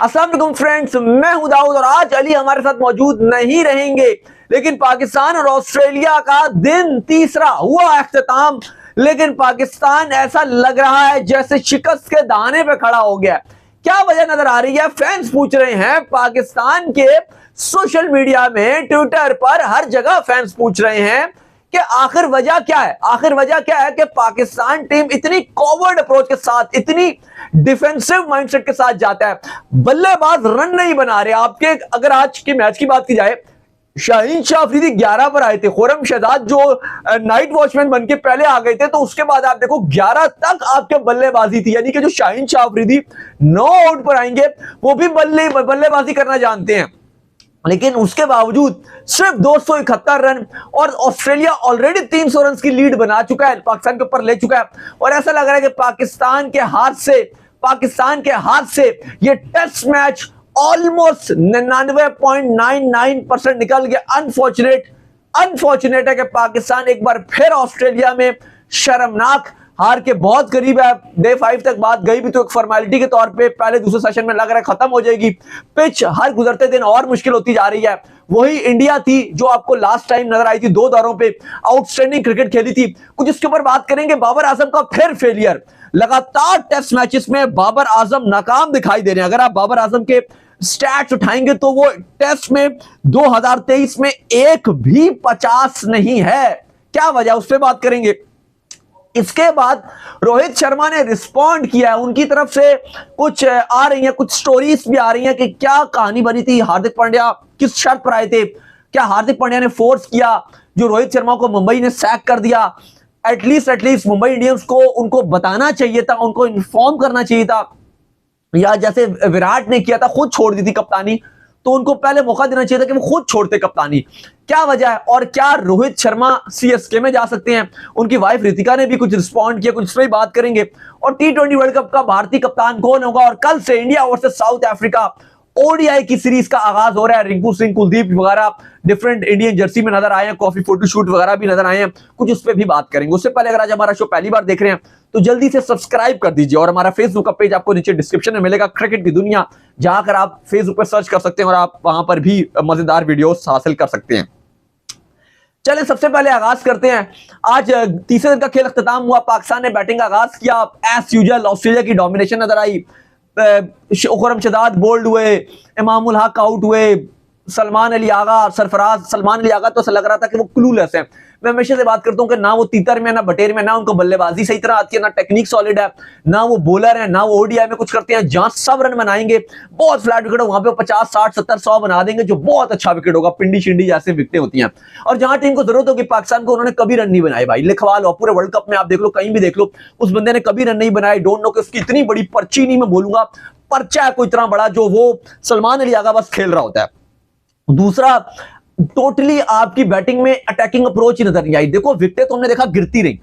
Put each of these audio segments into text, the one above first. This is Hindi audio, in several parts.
अस्सलाम वालेकुम फ्रेंड्स, मैं हूं दाऊद और आज अली हमारे साथ मौजूद नहीं रहेंगे। लेकिन पाकिस्तान और ऑस्ट्रेलिया का दिन तीसरा हुआ इख्तिताम, लेकिन पाकिस्तान ऐसा लग रहा है जैसे शिकस्त के दाने पे खड़ा हो गया। क्या वजह नजर आ रही है? फैंस पूछ रहे हैं पाकिस्तान के सोशल मीडिया में, ट्विटर पर, हर जगह फैंस पूछ रहे हैं कि आखिर वजह क्या है। आखिर वजह क्या है कि पाकिस्तान टीम इतनी कॉवर्ड अप्रोच के साथ, इतनी डिफेंसिव माइंडसेट के साथ जाता है, बल्लेबाज रन नहीं बना रहे। आपके अगर आज के मैच की बात की जाए, शाहीन शाह अफरीदी 11 पर आए थे, खुरम शहजाद जो नाइट वॉचमैन बन के पहले आ गए थे, तो उसके बाद आप देखो 11 तक आपके बल्लेबाजी थी। यानी कि जो शाहीन शाह अफरीदी 9 आउट पर आएंगे वो भी बल्लेबाजी करना जानते हैं। लेकिन उसके बावजूद सिर्फ 271 रन, और ऑस्ट्रेलिया ऑलरेडी 300 रन की लीड बना चुका है, पाकिस्तान के ऊपर ले चुका है। और ऐसा लग रहा है कि पाकिस्तान के हाथ से ये टेस्ट मैच ऑलमोस्ट 99.99% निकल गया। अनफॉर्चुनेट है कि पाकिस्तान एक बार फिर ऑस्ट्रेलिया में शर्मनाक हार के बहुत करीब है। डे 5 तक बात गई भी तो एक फॉर्मेलिटी के तौर पे पहले दूसरे सेशन में लग रहा है खत्म हो जाएगी। पिच हर गुजरते दिन और मुश्किल होती जा रही है। वही इंडिया थी जो आपको लास्ट टाइम नजर आई थी, 2 दौरों पे आउटस्टैंडिंग क्रिकेट खेली थी। कुछ इसके ऊपर बात करेंगे। बाबर आजम का फिर फेलियर, लगातार टेस्ट मैचेस में बाबर आजम नाकाम दिखाई दे रहे हैं। अगर आप बाबर आजम के स्टैट्स उठाएंगे तो वो टेस्ट में 2023 में एक भी 50 नहीं है। क्या वजह, उस पर बात करेंगे। इसके बाद रोहित शर्मा ने रिस्पॉन्ड किया है, उनकी तरफ से कुछ आ रही हैं, कुछ स्टोरीज भी आ रही हैं कि क्या कहानी बनी थी। हार्दिक पांड्या किस शर्त पर आए थे? क्या हार्दिक पांड्या ने फोर्स किया जो रोहित शर्मा को मुंबई ने सैक कर दिया? एटलीस्ट मुंबई इंडियंस को उनको बताना चाहिए था, उनको इन्फॉर्म करना चाहिए था, या जैसे विराट ने किया था, खुद छोड़ दी थी कप्तानी, तो उनको पहले मौका देना चाहिए था कि वो खुद छोड़ते कप्तानी। क्या वजह है? और क्या रोहित शर्मा सीएसके में जा सकते हैं? उनकी वाइफ रितिका ने भी कुछ रिस्पॉन्ड किया, कुछ इस पर बात करेंगे। और T20 वर्ल्ड कप का भारतीय कप्तान कौन होगा? और कल से India versus south Africa ODI की सीरीज का आगाज हो रहा है। रिंकू सिंह, कुलदीप वगैरह डिफरेंट इंडियन जर्सी में नजर आए हैं, कॉफी फोटोशूट वगैरह भी नजर आए हैं, कुछ उस पर भी बात करेंगे। उससे पहले अगर आज हमारा शो पहली बार देख रहे हैं तो जल्दी से सब्सक्राइब कर दीजिए, और हमारा फेसबुक का पेज आपको नीचे डिस्क्रिप्शन में मिलेगा, क्रिकेट की दुनिया, जहां कर आप फेसबुक पर सर्च कर सकते हैं और आप वहां पर भी मजेदार वीडियोस हासिल कर सकते हैं। चलें सबसे पहले आगाज करते हैं। आज तीसरे दिन का खेल अख्तिताम हुआ। पाकिस्तान ने बैटिंग का आगाज किया। एज यूजुअल ऑस्ट्रेलिया की डोमिनेशन नजर आई। खुरम शहजाद बोल्ड हुए, इमामुल हक आउट हुए, सलमान अली आगा तो ऐसा लग रहा था कि वो क्लूलेस है। मैं हमेशा से बात करता हूं कि ना वो तीतर में, ना बटेर में, ना उनको बल्लेबाजी सही तरह आती है, ना टेक्निक सॉलिड है, ना वो बॉलर है, ना वो ओडीआई में कुछ करते हैं। जहां सब रन बनाएंगे, बहुत फ्लैट विकेट, वहां पे 50, 60, 70, 100 बना देंगे, जो बहुत अच्छा विकेट होगा। पिंडी शिंडी जैसे विकेटें होती हैं। और जहां टीम को जरूरत होगी पाकिस्तान को, उन्होंने कभी रन नहीं बनाए भाई। लिखवा लो, पूरे वर्ल्ड कप में आप देख लो, कहीं भी देख लो, उस बंदे ने कभी रन नहीं बनाए। डोंट नो कि उसकी इतनी बड़ी पर्ची, नहीं मैं बोलूंगा पर्चा है कोई इतना बड़ा, जो वो सलमान अली आगा बस खेल रहा होता है। दूसरा, टोटली आपकी बैटिंग में अटैकिंग अप्रोच ही नजर नहीं आई। देखो विकेटें तो हमने देखा गिरती रही,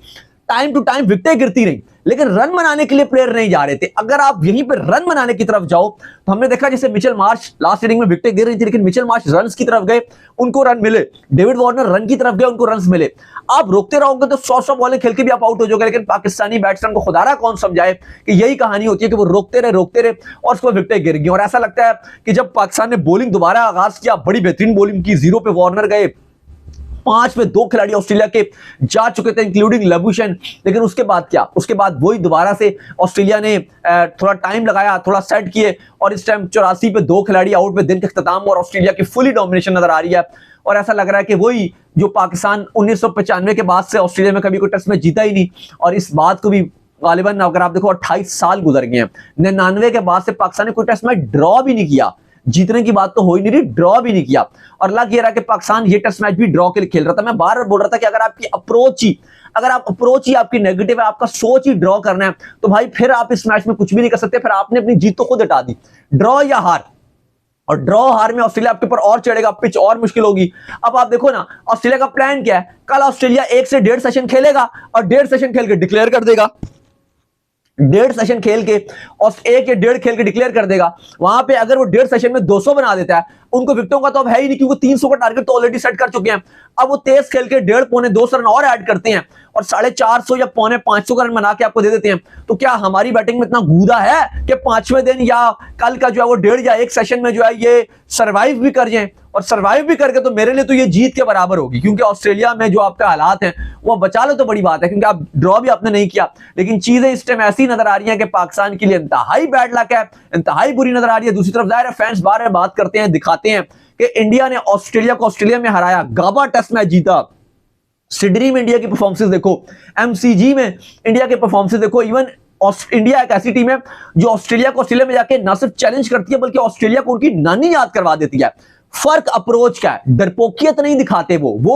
टाइम टू टाइम विकेटें गिरती रही, लेकिन रन बनाने के लिए प्लेयर नहीं जा रहे थे। अगर आप यहीं पे रन बनाने की तरफ जाओ तो हमने देखा जैसे मिचेल मार्श लास्ट इनिंग में विकेटें गिर रही थी, लेकिन मिचेल मार्श रन्स की तरफ गए, उनको रन मिले। डेविड वार्नर रन की तरफ गए, उनको रन्स मिले। आप रोकते रहोगे तो 100 बॉलें खेल के भी आप आउट हो जाओगे। लेकिन पाकिस्तानी बैट्समैन को खुदारा कौन समझाए कि यही कहानी होती है कि वो रोकते रहे और उसको विकेटें गिर गई। और ऐसा लगता है कि जब पाकिस्तान ने बॉलिंग दोबारा आगाज किया, बड़ी बेहतरीन बॉलिंग की, 0 पे वार्नर गए, 5 में 2 खिलाड़ी ऑस्ट्रेलिया के जा चुके थे, इंक्लूडिंग लबूशन। लेकिन उसके बाद क्या? उसके बाद वही दोबारा से ऑस्ट्रेलिया ने थोड़ा टाइम लगाया, थोड़ा सेट किए, और इस टाइम 84 पे 2 खिलाड़ी आउट पे दिन का इख्तिताम, और ऑस्ट्रेलिया की फुली डोमिनेशन नजर आ रही है। और ऐसा लग रहा है कि वही जो पाकिस्तान 1995 के बाद से ऑस्ट्रेलिया में कभी कोई टेस्ट में जीता ही नहीं। और इस बात को भी गालिबन अगर आप देखो 28 साल गुजर गए हैं, 99 के बाद से पाकिस्तान ने कोई टेस्ट में ड्रॉ भी नहीं किया। जीतने की बात तो हो ही नहीं रही, ड्रॉ भी नहीं किया। और लग ये रहा कि पाकिस्तान ये टेस्ट मैच भी ड्रॉ के लिए खेल रहा था। मैं बार बार बोल रहा था कि अगर आपकी अप्रोच ही आपकी नेगेटिव है, आपका सोच ही ड्रॉ करना है, तो भाई फिर आप इस मैच में कुछ भी नहीं कर सकते। फिर आपने अपनी जीत तो खुद हटा दी, ड्रॉ या हार। और ड्रॉ हार में ऑस्ट्रेलिया आपके ऊपर और चढ़ेगा, पिच और मुश्किल होगी। अब आप देखो ना, ऑस्ट्रेलिया का प्लान क्या है? कल ऑस्ट्रेलिया 1 से 1.5 सेशन खेलेगा, और 1.5 सेशन खेल के डिक्लेयर कर देगा। 1.5 सेशन खेल के और 1 या 1.5 खेल के डिक्लेयर कर देगा। वहां पे अगर वो 1.5 सेशन में 200 बना देता है, उनको विकेटों का तो अब है ही नहीं, क्योंकि 300 का टारगेट तो ऑलरेडी सेट कर चुके हैं। अब वो तेज खेल के 1.5 पौने 200 रन और ऐड करते हैं और 450 या पौने 500 का रन बना के आपको दे देते हैं। तो क्या हमारी बैटिंग में इतना गूदा है कि 5वें दिन या कल का जो है वो 1.5 या 1 सेशन में जो है ये सर्वाइव भी कर जाए? और सर्वाइव भी करके तो मेरे लिए तो ये जीत के बराबर होगी, क्योंकि ऑस्ट्रेलिया में जो आपके हालात हैं वो बचा लो तो बड़ी बात है, क्योंकि आप ड्रॉ भी आपने नहीं किया। लेकिन चीजें इस टाइम ऐसी नजर आ रही हैं कि पाकिस्तान के लिए इंतहाई बैड लक है, इंतहाई बुरी नजर आ रही है। दूसरी तरफ जाहिर है फैंस बार बार बात करते हैं, दिखाते हैं कि इंडिया ने ऑस्ट्रेलिया को ऑस्ट्रेलिया में हराया, गाबा टेस्ट मैच जीता, सिडनी में इंडिया की परफॉर्मेंस देखो, एमसीजी में इंडिया के परफॉर्मेंस देखो। इवन इंडिया एक ऐसी टीम है जो ऑस्ट्रेलिया को ऑस्ट्रेलिया में जाके न सिर्फ चैलेंज करती है बल्कि ऑस्ट्रेलिया को उनकी नानी याद करवा देती है। फर्क अप्रोच का है, डरपोकियत नहीं दिखाते वो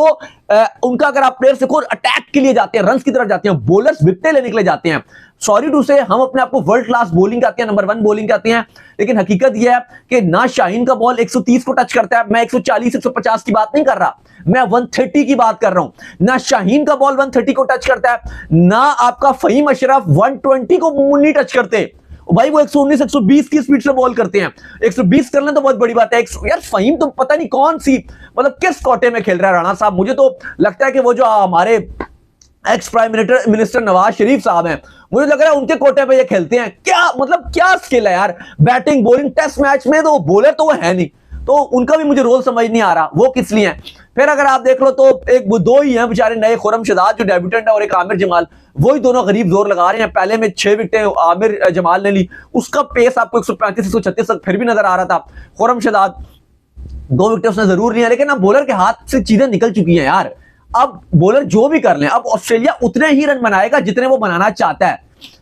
उनका अगर आप प्लेयर्स देखो अटैक के लिए जाते हैं, रन की तरफ जाते हैं, बॉलर्स विकेट लेने के लिए जाते हैं। सॉरी टू से हम अपने आप को वर्ल्ड क्लास बॉलिंग करते हैं, नंबर 1 बॉलिंग करते हैं, लेकिन हकीकत यह है कि ना शाहीन का बॉल 130 को टच करता है, मैं 140 150 की बात नहीं कर रहा, मैं 130 की बात कर रहा हूं। ना शाहीन का बॉल 130 को टच करता है, ना आपका फहीम अशरफ 120 को नहीं टच करते भाई, वो 119 120 की स्पीड से बॉल करते हैं। 120 कर लें तो बहुत बड़ी बात है। यार फहीम तो पता नहीं कौन सी मतलब किस कोटे में खेल रहा है राणा साहब। मुझे तो लगता है कि वो जो हमारे ex prime minister Nawaz Sharif साहब हैं, मुझे लग रहा है उनके कोटे पे ये खेलते हैं। क्या मतलब क्या स्किल है यार, बैटिंग बॉलिंग टेस्ट मैच में, तो बॉलर तो वो है नहीं, तो उनका भी मुझे रोल समझ नहीं आ रहा वो किस लिए है। फिर अगर आप देख लो तो एक वो 2 ही हैं बेचारे नए, खुर्रमशद जो डेब्यूटेंट है और एक आमिर जमाल, वही दोनों गरीब जोर लगा रहे हैं। पहले में 6 विकेटें आमिर जमाल ने ली, उसका पेस आपको 135 136 तक फिर भी नजर आ रहा था। खुर्रमशद 2 विकेटें उसने जरूर लिया, लेकिन अब बॉलर के हाथ से चीजें निकल चुकी हैं यार। अब बॉलर जो भी कर लें, अब ऑस्ट्रेलिया उतने ही रन बनाएगा जितने वो बनाना चाहता है,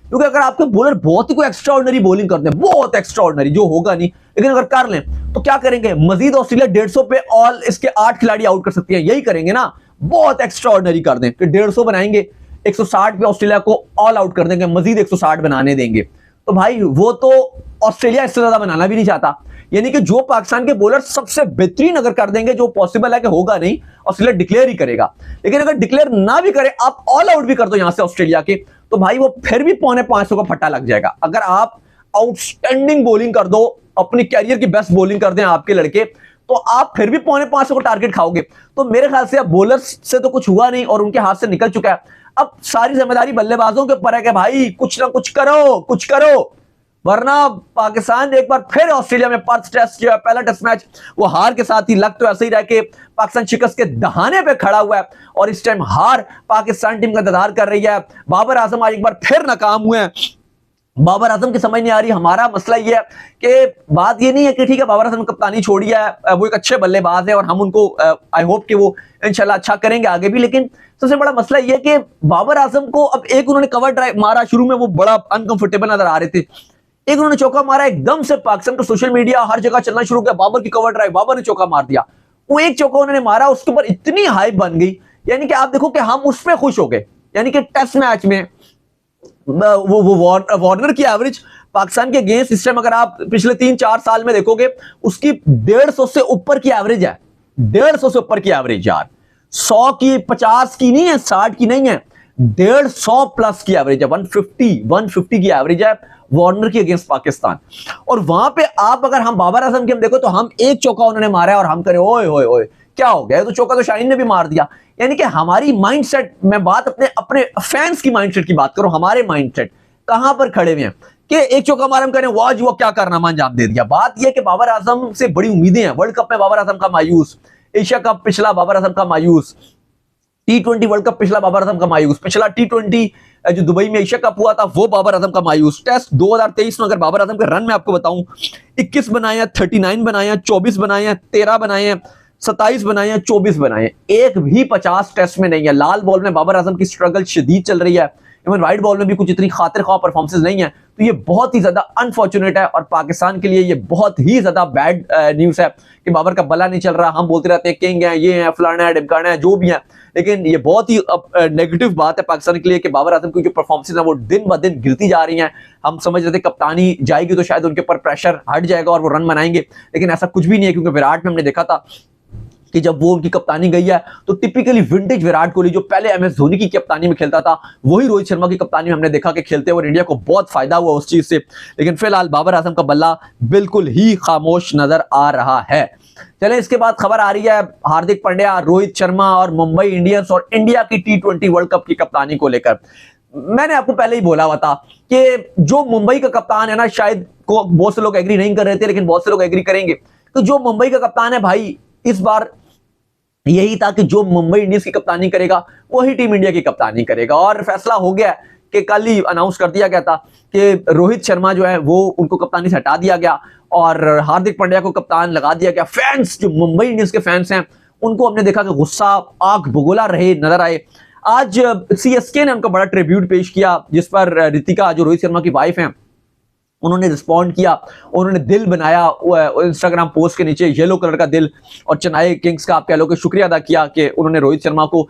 क्योंकि अगर आपके बॉलर बहुत ही कोई एक्स्ट्रा ऑर्डिनरी बॉलिंग करते हैं, बहुत एक्स्ट्रा ऑर्डिनरी जो होगा नहीं, लेकिन अगर कर लें तो क्या करेंगे, मजीद ऑस्ट्रेलिया 150 पे ऑल इसके 8 खिलाड़ी आउट कर सकती है, यही करेंगे ना, बहुत एक्स्ट्रा ऑर्डिनरी कर दें कि 150 बनाएंगे, 160 पे ऑस्ट्रेलिया को ऑल आउट कर देंगे, मजीद 160 बनाने देंगे। तो भाई वो तो ऑस्ट्रेलिया इससे ज्यादा बनाना भी नहीं चाहता, यानी कि जो पाकिस्तान के बॉलर सबसे बेहतरीन अगर कर देंगे, जो पॉसिबल है कि होगा नहीं, ऑस्ट्रेलिया डिक्लेयर ही करेगा। लेकिन अगर डिक्लेयर ना भी करे, आप ऑल आउट भी कर दो यहां से ऑस्ट्रेलिया के, तो भाई वो फिर भी पौने 500 का फट्टा लग जाएगा। अगर आप आउटस्टैंडिंग बॉलिंग कर दो, अपनी कैरियर की बेस्ट बॉलिंग कर दें आपके लड़के, तो आप फिर भी पौने 500 का टारगेट खाओगे। तो मेरे ख्याल से अब बॉलर्स से तो कुछ हुआ नहीं और उनके हाथ से निकल चुका है। अब सारी जिम्मेदारी बल्लेबाजों के ऊपर है कि भाई कुछ ना कुछ करो, कुछ करो, वरना पाकिस्तान एक बार फिर ऑस्ट्रेलिया में पर्थ टेस्ट जो है पहला टेस्ट मैच वो हार के साथ ही लग तो ऐसे ही रह के पाकिस्तान शिकस्त के दहाने पे खड़ा हुआ है और इस टाइम हार पाकिस्तान टीम का इंतजार कर रही है। बाबर आजम आज एक बार फिर नाकाम हुए हैं। बाबर आजम की समझ नहीं आ रही। हमारा मसला ये है कि बात ये नहीं है कि ठीक है बाबर आजम कप्तानी छोड़ी है, वो एक अच्छे बल्लेबाज है और हम उनको आई होप कि वो इंशाल्लाह अच्छा करेंगे आगे भी, लेकिन सबसे बड़ा मसला ये है कि बाबर आजम को अब एक उन्होंने कवर ड्राइव मारा, शुरू में वो बड़ा अनकंफर्टेबल नजर आ रहे थे, एक उन्होंने चौका मारा, एकदम से पाकिस्तान का सोशल मीडिया हर जगह चलना शुरू किया, बाबर की कवर ड्राइव, बाबर ने चौका मार दिया। वो एक चौका उन्होंने मारा, उसके ऊपर इतनी हाइप बन गई, यानी कि आप देखो कि हम उस पर खुश हो गए, यानी कि टेस्ट मैच में वो वार्नर की एवरेज पाकिस्तान के अगेंस्ट इस टाइम अगर आप पिछले 3-4 साल में देखोगे उसकी 150 से ऊपर की एवरेज है, 150 से ऊपर की एवरेज यार, 100 की 50 की नहीं है, 60 की नहीं है, 150 प्लस की एवरेज है, 150 की एवरेज है वार्नर की अगेंस्ट पाकिस्तान। और वहां पे आप अगर हम बाबर आजम की हम देखो तो हम एक चौका उन्होंने मारा है और हम करें ओए ओए ओए क्या हो गया, तो चौका तो शाहीन ने भी मार दिया। यानी कि हमारी माइंडसेट, मैं बात अपने फैंस की माइंडसेट की बात करूं, हमारे माइंडसेट कहां पर खड़े हुए हैं कि एक चौका मार हम करें वाह जी वो क्या कारनामा अंजाम दे दिया। बात यह कि बाबर आजम से बड़ी उम्मीदें हैं, वर्ल्ड कप में बाबर आजम का मायूस, एशिया कप पिछला बाबर आजम का मायूस, T20 वर्ल्ड कप पिछला बाबर आजम का मायूस, पिछला T20 जो दुबई में एशिया कप हुआ था वो बाबर आजम का मायूस, टेस्ट 2023 में अगर बाबर आजम के रन में आपको बताऊं 21 बनाए हैं, 39 बनाए हैं, 24 बनाए हैं, 13 बनाए हैं, 27 बनाए हैं, 24 बनाए हैं, एक भी 50 टेस्ट में नहीं है। लाल बॉल में बाबर आजम की स्ट्रगल शदीद चल रही है, इवन वाइट बॉल में भी कुछ इतनी खातिर ख्वाह परफॉर्मेंस नहीं है, तो ये बहुत ही ज्यादा अनफॉर्चुनेट है और पाकिस्तान के लिए ये बहुत ही ज्यादा बैड न्यूज है कि बाबर का बल्ला नहीं चल रहा। हम बोलते रहते हैं किंग है, ये है, फलाना है, ढिमकाना है, जो भी है, लेकिन ये बहुत ही नेगेटिव बात है पाकिस्तान के लिए कि बाबर आजम की जो परफॉर्मेंस है वो दिन ब दिन गिरती जा रही हैं। हम समझ रहे थे कप्तानी जाएगी तो शायद उनके ऊपर प्रेशर हट जाएगा और वो रन बनाएंगे, लेकिन ऐसा कुछ भी नहीं है, क्योंकि विराट में हमने देखा था कि जब वो उनकी कप्तानी गई है तो टिपिकली विंटेज विराट कोहली जो पहले एमएस धोनी की कप्तानी में खेलता था वही रोहित शर्मा की कप्तानी में हमने देखा कि खेलते हुए इंडिया को बहुत फायदा हुआ उस चीज से। लेकिन फिलहाल बाबर आजम का बल्ला बिल्कुल ही खामोश नजर आ रहा है। चले इसके बाद खबर आ रही है हार्दिक पांड्या, रोहित शर्मा और मुंबई इंडियंस और इंडिया की T20 वर्ल्ड कप की कप्तानी को लेकर। मैंने आपको पहले ही बोला हुआ था कि जो मुंबई का कप्तान है ना, शायद को बहुत से लोग एग्री नहीं कर रहे थे, लेकिन बहुत से लोग एग्री करेंगे। तो जो मुंबई का कप्तान है भाई, इस बार यही था कि जो मुंबई इंडियंस की कप्तानी करेगा वही टीम इंडिया की कप्तानी करेगा। और फैसला हो गया कि कल ही अनाउंस कर दिया गया था कि रोहित शर्मा जो है वो उनको कप्तानी से हटा दिया गया और हार्दिक पांड्या को कप्तान लगा दिया गया। फैंस जो मुंबई इंडियंस के फैंस हैं उनको हमने देखा कि गुस्सा आग बगोला रहे नजर आए। आज CSK ने उनका बड़ा ट्रिब्यूट पेश किया, जिस पर रितिका जो रोहित शर्मा की वाइफ हैं उन्होंने रिस्पॉन्ड किया, उन्होंने दिल बनाया इंस्टाग्राम पोस्ट के नीचे, येलो कलर का दिल, और चेन्नई किंग्स का आप कह लो कि शुक्रिया अदा किया कि उन्होंने रोहित शर्मा को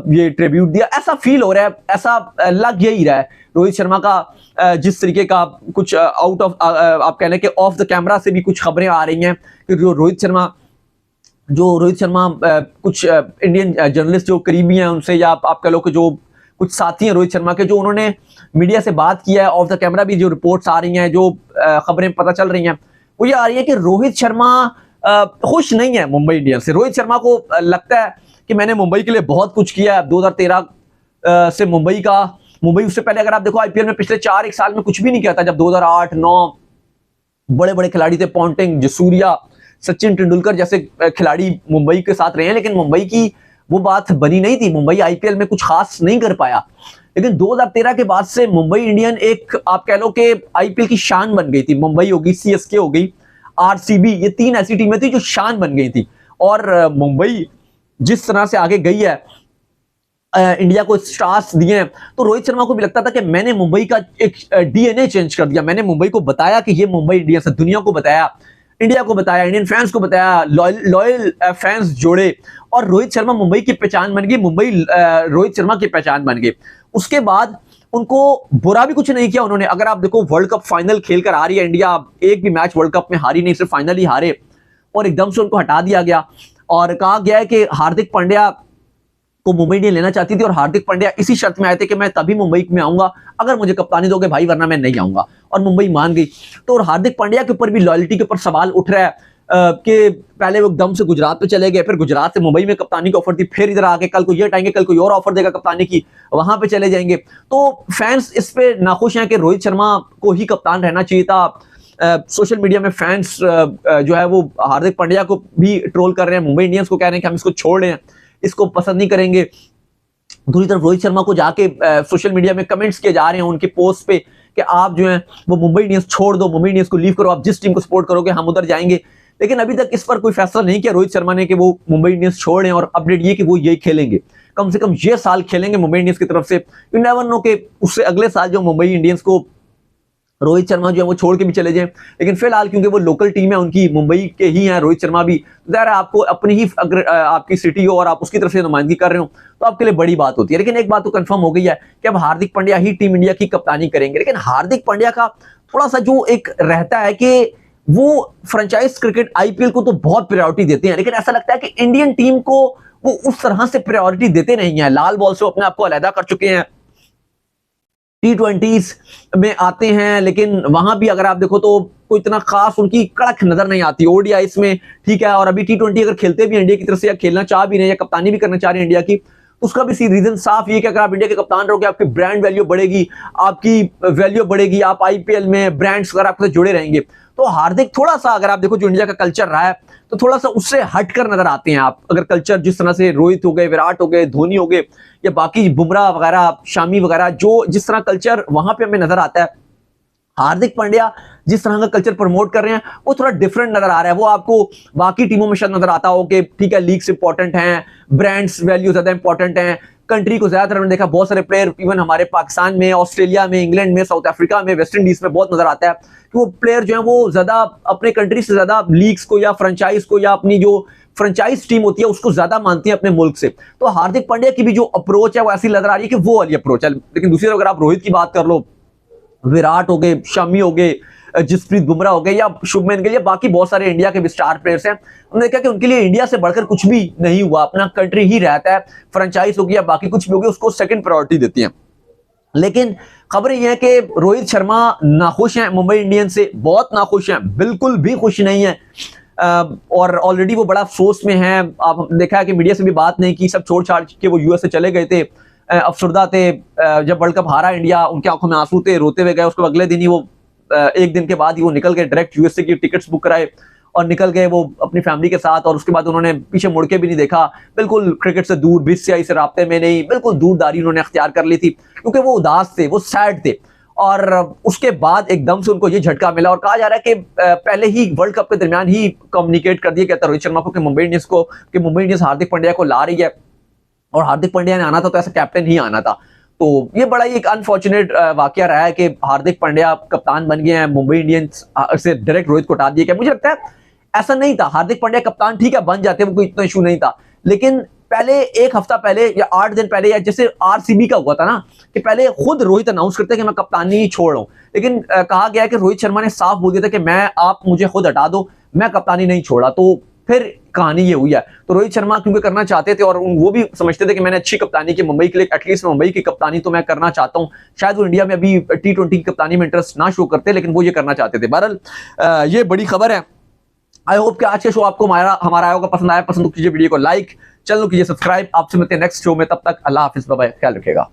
ये ट्रिब्यूट दिया। ऐसा फील हो रहा है, ऐसा लग यही रहा है रोहित शर्मा का जिस तरीके का कुछ आउट ऑफ आप कह लें कि ऑफ द कैमरा से भी कुछ खबरें आ रही हैं कि रोहित शर्मा कुछ इंडियन जर्नलिस्ट जो करीबी हैं उनसे, या आप कह लो कि जो कुछ साथी हैं रोहित शर्मा के, जो उन्होंने मीडिया से बात किया है, ऑफ द कैमरा भी जो रिपोर्ट्स आ रही हैं, जो खबरें पता चल रही हैं, वो ये आ रही है कि रोहित शर्मा खुश नहीं है मुंबई इंडियंस से। रोहित शर्मा को लगता है कि मैंने मुंबई के लिए बहुत कुछ किया है। 2013 से मुंबई उससे पहले अगर आप देखो IPL में पिछले 4-1 साल में कुछ भी नहीं किया था। जब 2008-9 बड़े बड़े खिलाड़ी थे, पॉन्टिंग, जसूरिया, सचिन तेंदुलकर जैसे खिलाड़ी मुंबई के साथ रहे हैं, लेकिन मुंबई की वो बात बनी नहीं थी। मुंबई IPL में कुछ खास नहीं कर पाया। लेकिन 2013 के बाद से मुंबई इंडियन एक आप कह लो कि IPL की शान बन गई थी। मुंबई होगी, CSK हो गई, RCB, ये 3 ऐसी टीमें थी जो शान बन गई थी। और मुंबई जिस तरह से आगे गई है, इंडिया को स्टार्स दिए हैं, तो रोहित शर्मा को भी लगता था कि मैंने मुंबई का एक DNA चेंज कर दिया। मैंने मुंबई को बताया कि ये मुंबई इंडियंस है, दुनिया को बताया, इंडिया को बताया, इंडियन फैंस को बताया, लॉयल फैंस जोड़े, और रोहित शर्मा मुंबई की पहचान बन गई, मुंबई रोहित शर्मा की पहचान बन गई। उसके बाद उनको बुरा भी कुछ नहीं किया उन्होंने। अगर आप देखो वर्ल्ड कप फाइनल खेल कर आ रही है इंडिया, एक भी मैच वर्ल्ड कप में हारी नहीं, सिर्फ फाइनल ही हारे, और एकदम से उनको हटा दिया गया और कहा गया है कि हार्दिक पांड्या को मुंबई इंडियंस लेना चाहती थी और हार्दिक पांड्या इसी शर्त में आए थे कि मैं तभी मुंबई में आऊंगा अगर मुझे कप्तानी दोगे भाई, वरना मैं नहीं आऊंगा, और मुंबई मान गई। तो और हार्दिक पांड्या के ऊपर भी लॉयल्टी के ऊपर सवाल उठ रहा है कि पहले वो एकदम से गुजरात पे चले गए, फिर गुजरात से मुंबई में कप्तानी की ऑफर थी, फिर इधर आके कल को ये हटाएंगे, कल कोई और ऑफर देगा कप्तानी की, वहां पे चले जाएंगे। तो फैंस इस पे नाखुश हैं कि रोहित शर्मा को ही कप्तान रहना चाहिए था। सोशल मीडिया में फैंस जो है वो हार्दिक पांड्या को भी ट्रोल कर रहे हैं, मुंबई इंडियंस को कह रहे हैं कि हम इसको छोड़ रहे हैं, इसको पसंद नहीं करेंगे। दूसरी तरफ रोहित शर्मा को जाके सोशल मीडिया में कमेंट्स किए जा रहे हैं उनके पोस्ट पे कि आप जो है वो मुंबई इंडियंस छोड़ दो, मुंबई इंडियंस को लीव करो, आप जिस टीम को सपोर्ट करोगे हम उधर जाएंगे। लेकिन अभी तक इस पर कोई फैसला नहीं किया रोहित शर्मा ने कि वो मुंबई इंडियंस छोड़ रहे हैं, और अपडेट ये कि वो ये खेलेंगे, कम से कम ये साल खेलेंगे मुंबई इंडियंस की तरफ से। यू नेवर नो कि उससे अगले साल जो मुंबई इंडियंस को रोहित शर्मा जो है वो छोड़ के भी चले जाएं। लेकिन फिलहाल क्योंकि वो लोकल टीम है उनकी, मुंबई के ही हैं रोहित शर्मा भी, तो ज़ाहिर है आपको अपनी ही अगर आपकी सिटी हो और आप उसकी तरफ से नुमाइंदगी कर रहे हो तो आपके लिए बड़ी बात होती है। लेकिन एक बात तो कंफर्म हो गई है कि अब हार्दिक पांड्या ही टीम इंडिया की कप्तानी करेंगे। लेकिन हार्दिक पांड्या का थोड़ा सा जो एक रहता है कि वो फ्रेंचाइज क्रिकेट IPL को तो बहुत प्रायोरिटी देते हैं, लेकिन ऐसा लगता है कि इंडियन टीम को वो उस तरह से प्रायोरिटी देते नहीं है। लाल बॉल से अपने आप को अलहदा कर चुके हैं, T20s में आते हैं, लेकिन वहां भी अगर आप देखो तो कोई इतना खास उनकी कड़क नजर नहीं आती। ODIs में ठीक है, और अभी T20 अगर खेलते भी इंडिया की तरफ से या खेलना चाह भी रहे हैं या कप्तानी भी करना चाह रहे हैं इंडिया की, उसका भी रीजन साफ ये कि अगर आप इंडिया के कप्तान रहोगे आपकी ब्रांड वैल्यू बढ़ेगी, आपकी वैल्यू बढ़ेगी, आप IPL में ब्रांड्स अगर आपके साथ जुड़े रहेंगे। तो हार्दिक थोड़ा सा अगर आप देखो जो इंडिया का कल्चर रहा है तो थोड़ा सा उससे हटकर नजर आते हैं। आप अगर कल्चर जिस तरह से रोहित हो गए, विराट हो गए, धोनी हो गए, या बाकी बुमराह वगैरह, शामी वगैरह, जो जिस तरह कल्चर वहां पे हमें नजर आता है, हार्दिक पांड्या जिस तरह का कल्चर प्रमोट कर रहे हैं वो थोड़ा डिफरेंट नजर आ रहा है। वो आपको बाकी टीमों में शायद नजर आता हो कि ठीक है लीग्स इंपॉर्टेंट हैं, ब्रांड्स वैल्यू ज्यादा इंपॉर्टेंट हैं, कंट्री को ज्यादातर हमने देखा बहुत सारे प्लेयर इवन हमारे पाकिस्तान में, ऑस्ट्रेलिया में, इंग्लैंड में, साउथ अफ्रीका में, वेस्ट इंडीज में बहुत नजर आता है कि वो प्लेयर जो है वो ज्यादा अपने कंट्री से ज्यादा लीग्स को या फ्रेंचाइज को या अपनी जो फ्रेंचाइज टीम होती है उसको ज्यादा मानती है अपने मुल्क से। तो हार्दिक पांड्या की भी जो अप्रोच है वो ऐसी नजर आ रही है कि वो वाली अप्रोच है। लेकिन दूसरी तरफ अगर आप रोहित की बात कर लो, विराट हो गए, शमी हो गए, जसप्रीत बुमराह हो गए, या शुभमन गिल, या बाकी बहुत सारे इंडिया के भी स्टार प्लेयर्स हैं, हमने देखा कि उनके लिए इंडिया से बढ़कर कुछ भी नहीं हुआ। अपना कंट्री ही रहता है, फ्रेंचाइज हो गई या बाकी कुछ भी हो गया उसको सेकंड प्रायोरिटी देती हैं। लेकिन खबर यह है कि रोहित शर्मा नाखुश हैं मुंबई इंडियंस से, बहुत नाखुश हैं, बिल्कुल भी खुश नहीं है। और ऑलरेडी वो बड़ा अफसोस में है। आप देखा है कि मीडिया से भी बात नहीं की, सब छोड़ छाड़ के वो यूएस से चले गए थे, अफसरदा थे। जब वर्ल्ड कप हारा इंडिया, उनके आंखों में आंसू थे, रोते हुए गए। उसके अगले दिन ही वो एक दिन के बाद ही वो निकल गए, डायरेक्ट यूएसए की टिकट्स बुक कराए और निकल गए वो अपनी फैमिली के साथ। और उसके बाद उन्होंने पीछे मुड़ के भी नहीं देखा, बिल्कुल क्रिकेट से दूर, बीसीसीआई से राब्ते में नहीं, बिल्कुल दूरदारी उन्होंने अख्तियार कर ली थी, क्योंकि वो उदास थे, वो सैड थे। और उसके बाद एकदम से उनको ये झटका मिला और कहा जा रहा है कि पहले ही वर्ल्ड कप के दरमियान ही कम्युनिकेट कर दिया गया था रोहित शर्मा को कि मुंबई इंडियंस हार्दिक पांड्या को ला रही है, और हार्दिक पांड्या ने आना था तो ऐसा कैप्टन ही आना था। तो ये बड़ा ही एक अनफॉर्चुनेट वाकया रहा है कि हार्दिक पांड्या कप्तान बन गए हैं, मुंबई इंडियंस से डायरेक्ट रोहित को हटा दिया गया। मुझे लगता है ऐसा नहीं था, हार्दिक पांड्या कप्तान ठीक है बन जाते, वो कोई इतना इशू नहीं था, लेकिन पहले एक हफ्ता पहले या 8 दिन पहले, या जैसे आरसीबी का हुआ था ना, कि पहले खुद रोहित अनाउंस करते कि मैं कप्तानी छोड़ रहा हूं, लेकिन कहा गया कि रोहित शर्मा ने साफ बोल दिया था कि आप मुझे खुद हटा दो, मैं कप्तानी नहीं छोड़ा। तो फिर कहानी ये हुई है। तो रोहित शर्मा क्योंकि करना चाहते थे और वो भी समझते थे कि मैंने अच्छी कप्तानी की मुंबई के लिए, एटलीस्ट मुंबई की कप्तानी तो मैं करना चाहता हूं। शायद वो इंडिया में अभी T20 की कप्तानी में इंटरेस्ट ना शो करते, लेकिन वो ये करना चाहते थे। बहरहाल ये बड़ी खबर है। आई होप कि आज के शो आपको हमारा आया होगा, पसंद आया, पसंद कीजिए वीडियो को लाइक, चैनल कीजिए सब्सक्राइब। आपसे मिलते हैं नेक्स्ट शो में, तब तक अल्लाह हाफिज, बाय बाय, ख्याल रखिएगा।